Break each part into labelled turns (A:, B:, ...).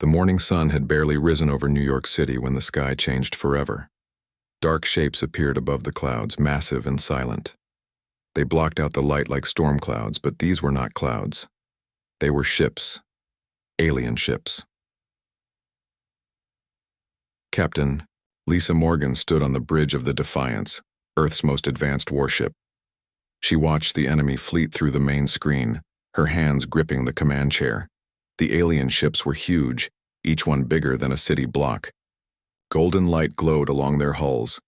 A: The morning sun had barely risen over New York City when the sky changed forever. Dark shapes appeared above the clouds, massive and silent. They blocked out the light like storm clouds, but these were not clouds. They were ships. Alien ships. Captain Lisa Morgan stood on the bridge of the Defiance, Earth's most advanced warship. She watched the enemy fleet through the main screen, her hands gripping the command chair. The alien ships were huge, each one bigger than a city block. Golden light glowed along their hulls,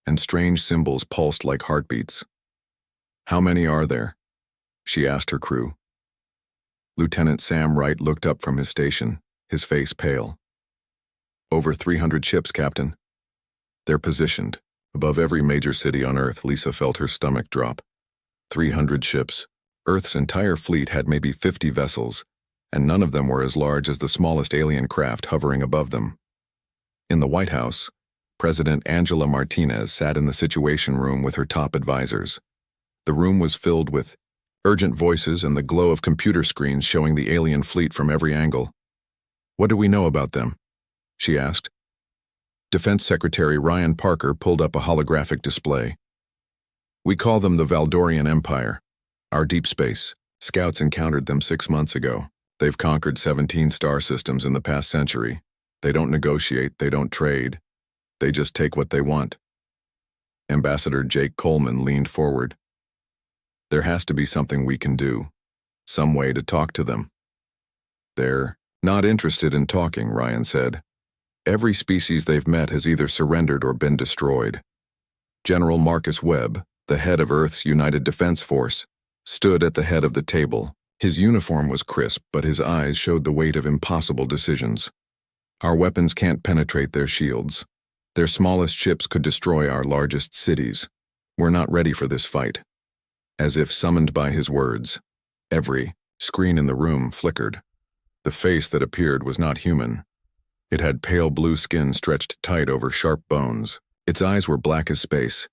A: and strange symbols pulsed like heartbeats. "How many are there?" she asked her crew. Lieutenant Sam Wright looked up from his station, his face pale. "Over 300 ships, Captain. They're positioned above every major city on Earth." Lisa felt her stomach drop. 300 ships. Earth's entire fleet had maybe 50 vessels, and none of them were as large as the smallest alien craft hovering above them. In the White House, President Angela Martinez sat in the Situation Room with her top advisors. The room was filled with urgent voices and the glow of computer screens showing the alien fleet from every angle. "What do we know about them?" she asked. Defense Secretary Ryan Parker pulled up a holographic display. "We call them the Valdorian Empire. Our deep space. Scouts encountered them 6 months ago. They've conquered 17 star systems in the past century. They don't negotiate, they don't trade. They just take what they want." Ambassador Jake Coleman leaned forward. "There has to be something we can do. Some way to talk to them." "They're not interested in talking," Ryan said. "Every species they've met has either surrendered or been destroyed." General Marcus Webb, the head of Earth's United Defense Force, stood at the head of the table. His uniform was crisp, but his eyes showed the weight of impossible decisions. "Our weapons can't penetrate their shields. Their smallest ships could destroy our largest cities. We're not ready for this fight." As if summoned by his words, every screen in the room flickered. The face that appeared was not human. It had pale blue skin stretched tight over sharp bones. Its eyes were black as space,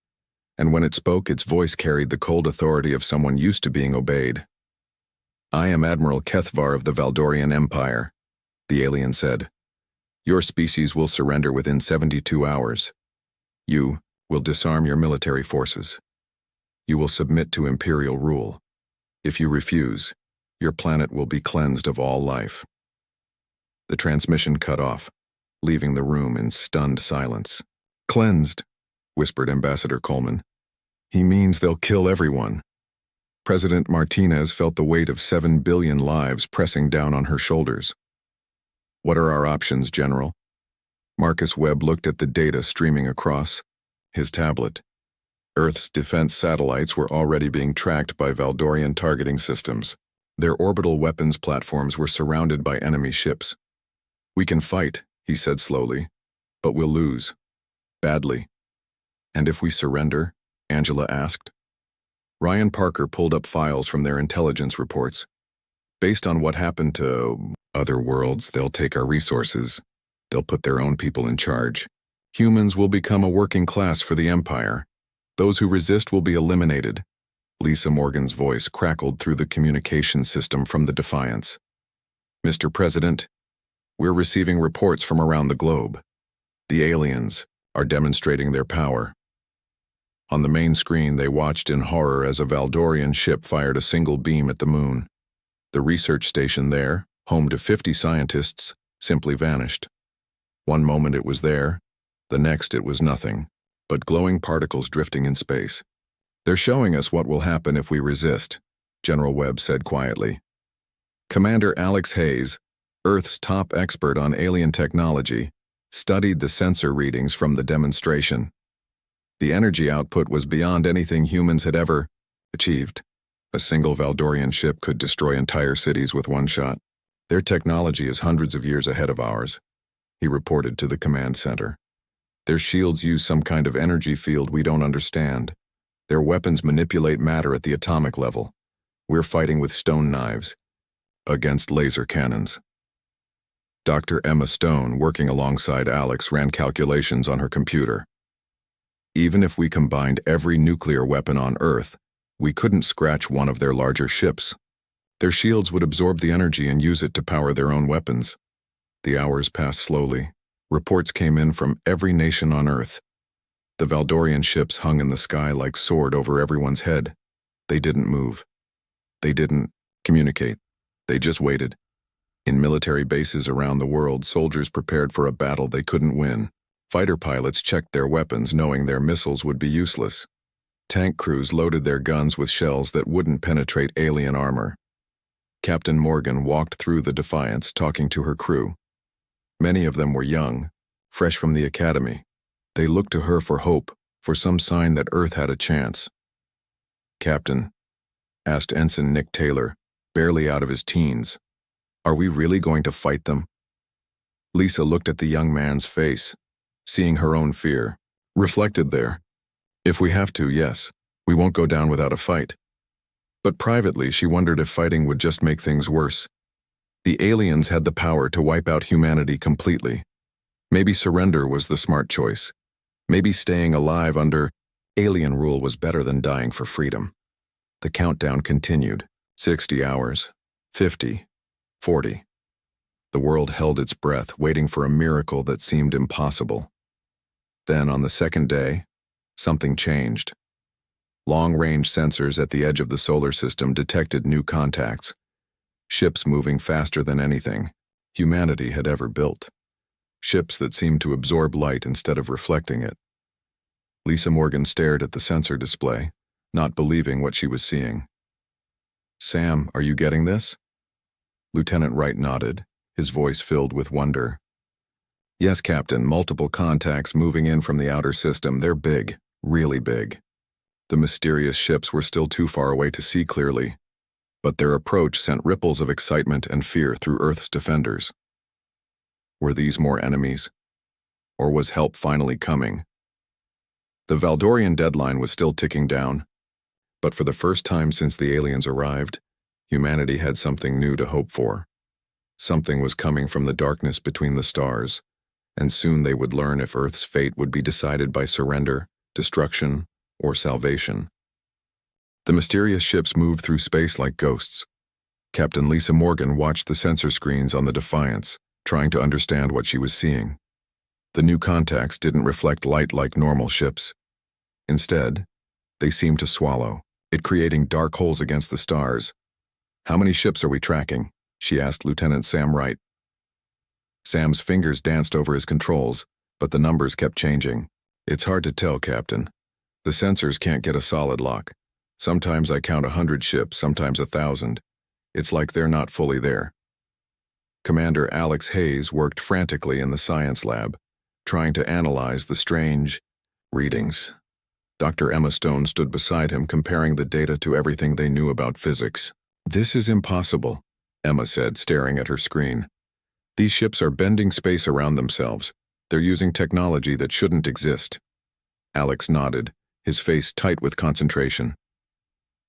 A: and when it spoke, its voice carried the cold authority of someone used to being obeyed. "I am Admiral Kethvar of the Valdorian Empire," the alien said. "Your species will surrender within 72 hours. You will disarm your military forces. You will submit to Imperial rule. If you refuse, your planet will be cleansed of all life." The transmission cut off, leaving the room in stunned silence. "Cleansed," whispered Ambassador Coleman. "He means they'll kill everyone." President Martinez felt the weight of 7 billion lives pressing down on her shoulders. "What are our options, General?" Marcus Webb looked at the data streaming across his tablet. Earth's defense satellites were already being tracked by Valdorian targeting systems. Their orbital weapons platforms were surrounded by enemy ships. "We can fight," he said slowly, "but we'll lose. Badly." "And if we surrender?" Angela asked. Ryan Parker pulled up files from their intelligence reports. "Based on what happened to other worlds, they'll take our resources. They'll put their own people in charge. Humans will become a working class for the Empire. Those who resist will be eliminated." Lisa Morgan's voice crackled through the communication system from the Defiance. "Mr. President, we're receiving reports from around the globe. The aliens are demonstrating their power." On the main screen, they watched in horror as a Valdorian ship fired a single beam at the moon. The research station there, home to 50 scientists, simply vanished. One moment it was there, the next it was nothing, but glowing particles drifting in space. "They're showing us what will happen if we resist," General Webb said quietly. Commander Alex Hayes, Earth's top expert on alien technology, studied the sensor readings from the demonstration. The energy output was beyond anything humans had ever achieved. A single Valdorian ship could destroy entire cities with one shot. "Their technology is hundreds of years ahead of ours," he reported to the command center. "Their shields use some kind of energy field we don't understand. Their weapons manipulate matter at the atomic level. We're fighting with stone knives against laser cannons." Dr. Emma Stone, working alongside Alex, ran calculations on her computer. "Even if we combined every nuclear weapon on Earth, we couldn't scratch one of their larger ships. Their shields would absorb the energy and use it to power their own weapons. The hours passed slowly. Reports came in from every nation on Earth. The Valdorian ships hung in the sky like sword over everyone's head. They didn't move. They didn't communicate. They just waited. In military bases around the world, soldiers prepared for a battle they couldn't win. Fighter pilots checked their weapons knowing their missiles would be useless. Tank crews loaded their guns with shells that wouldn't penetrate alien armor. Captain Morgan walked through the Defiance talking to her crew. Many of them were young, fresh from the academy. They looked to her for hope, for some sign that Earth had a chance. "Captain," asked Ensign Nick Taylor, barely out of his teens, "are we really going to fight them?" Lisa looked at the young man's face, seeing her own fear, reflected there. "If we have to, yes, we won't go down without a fight." But privately, she wondered if fighting would just make things worse. The aliens had the power to wipe out humanity completely. Maybe surrender was the smart choice. Maybe staying alive under alien rule was better than dying for freedom. The countdown continued. 60 hours, 50, 40. The world held its breath, waiting for a miracle that seemed impossible. Then, on the second day, something changed. Long-range sensors at the edge of the solar system detected new contacts. Ships moving faster than anything humanity had ever built. Ships that seemed to absorb light instead of reflecting it. Lisa Morgan stared at the sensor display, not believing what she was seeing. "Sam, are you getting this?" Lieutenant Wright nodded, his voice filled with wonder. "Yes, Captain, multiple contacts moving in from the outer system. They're big, really big." The mysterious ships were still too far away to see clearly, but their approach sent ripples of excitement and fear through Earth's defenders. Were these more enemies? Or was help finally coming? The Valdorian deadline was still ticking down, but for the first time since the aliens arrived, humanity had something new to hope for. Something was coming from the darkness between the stars, and soon they would learn if Earth's fate would be decided by surrender, destruction, or salvation. The mysterious ships moved through space like ghosts. Captain Lisa Morgan watched the sensor screens on the Defiance, trying to understand what she was seeing. The new contacts didn't reflect light like normal ships. Instead, they seemed to swallow it, creating dark holes against the stars. "How many ships are we tracking?" she asked Lieutenant Sam Wright. Sam's fingers danced over his controls, but the numbers kept changing. "It's hard to tell, Captain. The sensors can't get a solid lock. Sometimes I count 100 ships, sometimes 1,000. It's like they're not fully there." Commander Alex Hayes worked frantically in the science lab, trying to analyze the strange readings. Dr. Emma Stone stood beside him, comparing the data to everything they knew about physics. "This is impossible," Emma said, staring at her screen. "These ships are bending space around themselves. They're using technology that shouldn't exist." Alex nodded, his face tight with concentration.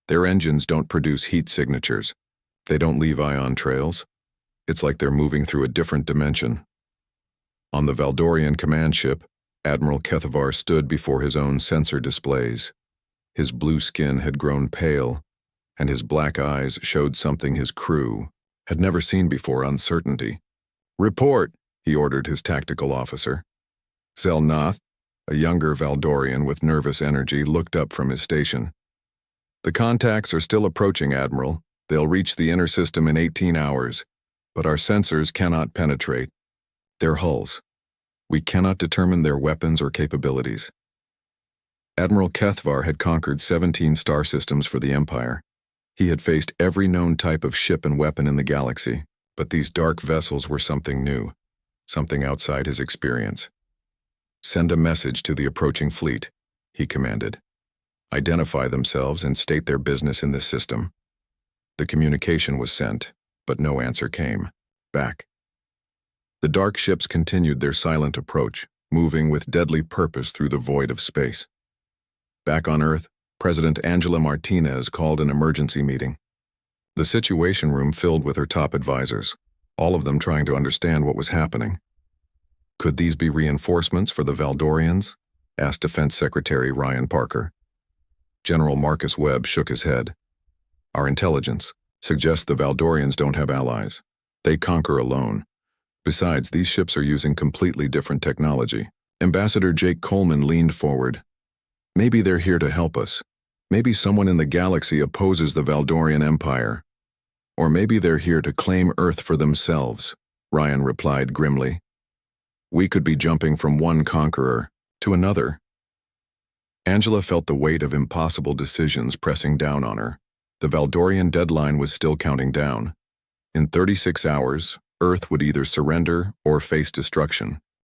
A: "Their engines don't produce heat signatures. They don't leave ion trails. It's like they're moving through a different dimension." On the Valdorian command ship, Admiral Kethavar stood before his own sensor displays. His blue skin had grown pale, and his black eyes showed something his crew had never seen before: uncertainty. "Report," he ordered his tactical officer. Zelnath, a younger Valdorian with nervous energy, looked up from his station. "The contacts are still approaching, Admiral. They'll reach the inner system in 18 hours, but our sensors cannot penetrate their hulls. We cannot determine their weapons or capabilities." Admiral Kethvar had conquered 17 star systems for the Empire. He had faced every known type of ship and weapon in the galaxy, but these dark vessels were something new, something outside his experience. "Send a message to the approaching fleet," he commanded. "Identify themselves and state their business in this system." The communication was sent, but no answer came back. The dark ships continued their silent approach, moving with deadly purpose through the void of space. Back on Earth, President Angela Martinez called an emergency meeting. The Situation Room filled with her top advisors, all of them trying to understand what was happening. "Could these be reinforcements for the Valdorians?" asked Defense Secretary Ryan Parker. General Marcus Webb shook his head. "Our intelligence suggests the Valdorians don't have allies. They conquer alone. Besides, these ships are using completely different technology. Ambassador Jake Coleman leaned forward. Maybe they're here to help us. Maybe someone in the galaxy opposes the Valdorian Empire. Or maybe they're here to claim Earth for themselves, Ryan replied grimly. We could be jumping from one conqueror to another. Angela felt the weight of impossible decisions pressing down on her. The Valdorian deadline was still counting down. In 36 hours, Earth would either surrender or face destruction.